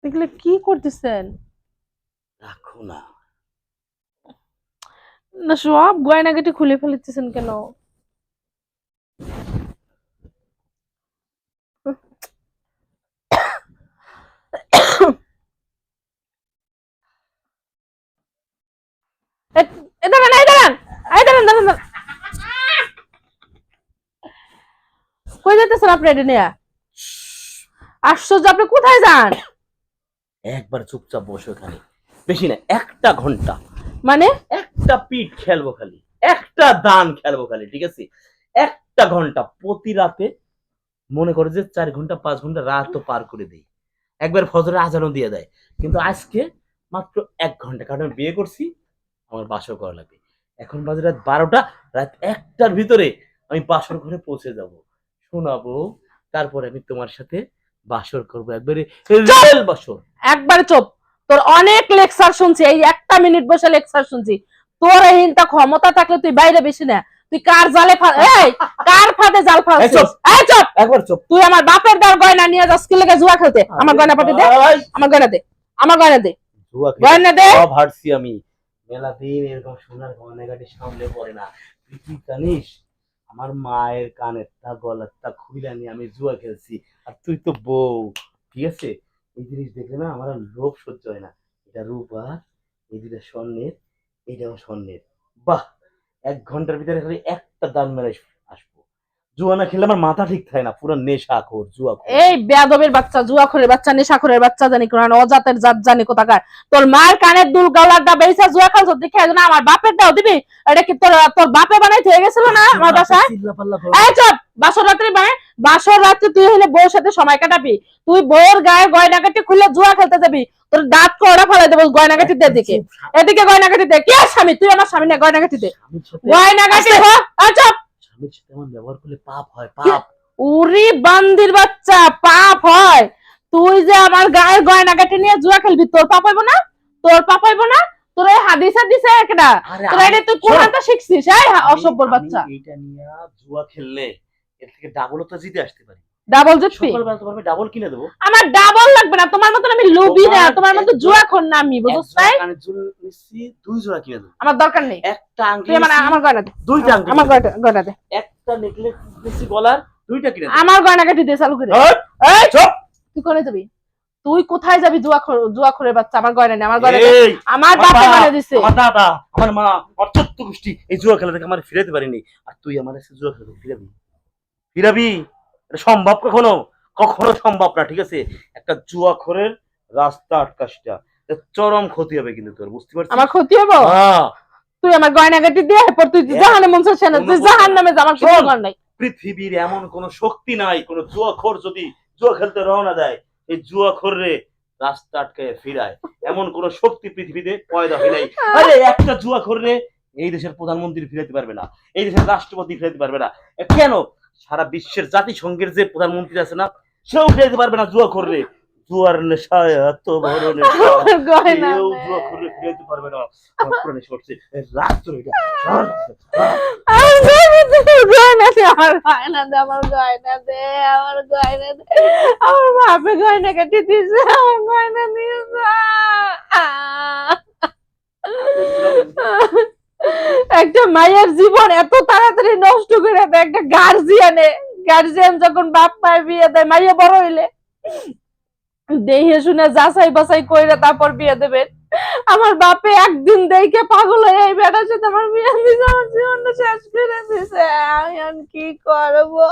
এগুলো কি করতেছেন? রাখো না। না সব গয়নাগাটি খুলে ফেলতেছেন কেন? দাঁড়ান, এই দাঁড়ান, এই দাঁড়ান, দাঁড়ান, দাঁড়ান। কই যাইতেছেন আপনি এটা নিয়ে? আশ্চর্য, আপনি কোথায় যান? একবার চুপচাপ বসো এখানে। বেশি না, 1 ঘন্টা। মানে একটা পিঠ খেলবো খালি, একটা দান খেলবো খালি, ঠিক আছে? 1 ঘন্টা প্রতি রাতে। মনে করে যে 4 ঘন্টা 5 ঘন্টা রাত তো পার করে দেই। একবার ফজরের আজানও দিয়ে দেয়। কিন্তু আজকে মাত্র 1 ঘন্টা, কারণ আমি বিয়ে করছি, আমার বাসর করা লাগবে। এখন বাজে রাত 12টা। রাত 1টার ভিতরে আমি বাসর ঘরে পৌঁছে যাব, শোনাবো। তারপরে আমি তোমার সাথে বাসর করবো, একবারে রিয়েল বাসর। একবার চুপ। তোর অনেক লেকচার শুনছি, এই 1 মিনিট বসে লেকচার শুনছি। তোর এইটা ক্ষমতা থাকলে তুই বাইরে বেশি না। তুই কার জালে এই কার ফাঁদে জাল ফাঁসছিস? এই চুপ, একবার চুপ। তুই আমার বাপের দার গয়না নিয়ে যাস কি লেগে জুয়া খেলতে? আমার গয়না পাঠিয়ে দে, আমার গয়না দে, আমার গয়না দে, জুয়া গয়না দে। সব হারছি আমি। মেলা দিন এরকম সোনার গয়নাগাটি সামলে পড়ে না। তুই কি জানিস, আমার মায়ের কানের তা গলার তা খুইলা নিয়ে আমি জুয়া খেলছি। আর তুই তো বউ, ঠিক আছে? এই জিনিস দেখলে না আমার আর লোভ সহ্য হয় না। এটা রূপা, এই দুটা স্বর্ণের, এটাও স্বর্ণের। বাহ! 1 ঘন্টার ভিতরে খালি একটা দান মেরে আসবো। জুয়া না খেলে আমার মাথা ঠিক থাকে না, পুরো নেশাখোর জুয়া খোর। এই বেয়াদবের বাচ্চা, জুয়াখোরের বাচ্চা, নেশাখোরের বাচ্চা, জানি কোন অজাতের জাত জানি কোথাকার। তোর মার কানের দুল গলারটা বেরিয়েছে জুয়া খেলছ দেখে না আমার বাপের দাও দিবি? এটা কি তোর তোর বাপে বানাইতে হয়ে গেছিল না আমার বাসায়? এই চুপ। বাসর রাত্রি মানে বাসর রাত্রি তুই হলে বউর সাথে সময় কাটাবি। তুই বউর গায়ে গয়নাগাটি খুলে জুয়া খেলতে যাবি? তোর দাঁত কড়া ফেলে দেবো গয়নাগাটি দে দিকে। এদিকে গয়নাগাটি দে। কে স্বামী? তুই আমার স্বামী না, গয়নাগাটি দে, গয়নাগাটি হ। এই চুপ। স্বামীর সাথে এমন ব্যবহার করলে পাপ হয়, পাপ। উরি বান্দির বাচ্চা, পাপ হয়? তুই যে আমার গায়ের গয়নাগাটি নিয়ে জুয়া খেলবি, তোর পাপ হইব না? তোর পাপ হইব না? তোর এই হাদিস হাদিসে একটা তোর এটা তুই কোরআনটা শিখছিস? এই অসভ্যর বাচ্চা। এইটা নিয়ে জুয়া খেললে এর থেকে ডাবলও তো জিতে আসতে পারি। ডাবল জিতবি? সকালবেলা তোমার আমি ডাবল কিনে দেবো। আমার ডাবল লাগবে না, তোমার মতন আমি লোভী না, তোমার মতো জুয়াখোর না আমি, বুঝছ নাই? কানের দুল নিচ্ছি, 2 জোড়া কিনে দেবো। আমার দরকার নেই। একটা আংটি তুই আমার গয়না দে, 2টা আংটি, আমার গয়না দে। একটা নেকলেস নিচ্ছি গলার, 2টা কিনে দেবো। আমার গয়নাগাটি দে চালু করে। এই চুপ। তুই কোথায় যাবি? তুই কোথায় যাবি? জুয়াখোরের বাচ্চা, আমার গয়না নেই, আমার গয়না দে। এই আমার বাপে বানিয়ে দিছে। আমার দাদা, আমার মা, আমার চোদ্দ গোষ্ঠী এই জুয়া খেলা থেকে আমার ফিরাতে পারিনি। আর তুই আমার কাছে জুয়া খেলা ফিরাবি? ফিরাবি? এটা সম্ভব কখনো? কখনো সম্ভব না, ঠিক আছে? একটা জুয়াখোরের রাস্তা আটকাসটা, চরম ক্ষতি হবে কিন্তু তোর, বুঝতে পারছিস? আমার ক্ষতি হবো? হ্যাঁ। তুই আমার গয়নাগাটি দিয়ে এরপর তুই জাহানে মন চাচ্ছে না, তুই জাহান্নামে যা, আমার কিছু করার নাই। পৃথিবীর এমন কোন শক্তি নাই, কোন জুয়াখোর যদি জুয়া খেলতে রওনা দেয়, এই জুয়াখোররে রাস্তা আটকায় ফিরায়, এমন কোন শক্তি পৃথিবীতে পয়দা হয় নাই। আরে একটা জুয়াখোররে এই দেশের প্রধানমন্ত্রী ফিরাতে পারবে না, এই দেশের রাষ্ট্রপতি ফিরাতে পারবে না। কেন? সারা বিশ্বের জাতিসংঘের যে প্রধানমন্ত্রী আছে না, সেও ফিরাতে পারবে না জুয়াখোররে। জুয়ার নেশায় এত বড় নেশা, কেউ জুয়াখোররে ফিরাতে পারবে না। আমার পুরো নেশা করছে রাত ধরে এটা। গয়না দে, আমার গয়না দে, আমার গয়না দে, আমার গয়না দে। আমার বাপে গয়নাগাটি দিছে, আমার গয়না দিয়েছে। একটা মায়ের জীবন এত তাড়াতাড়ি নষ্ট করে দেয় একটা গার্জিয়ানে। গার্জিয়ান যখন বাপ মায়ের বিয়ে দেয়, মাইয়া বড় হইলে দেখে শুনে যাচাই বাছাই কইরা তারপর বিয়ে দেবেন। আমার বাপে একদিন দেখে পাগল হয়ে এই বেটার সাথে আমার বিয়ে দিছে, আমার জীবনটা শেষ করে দিছে। আমি এখন কি করবো?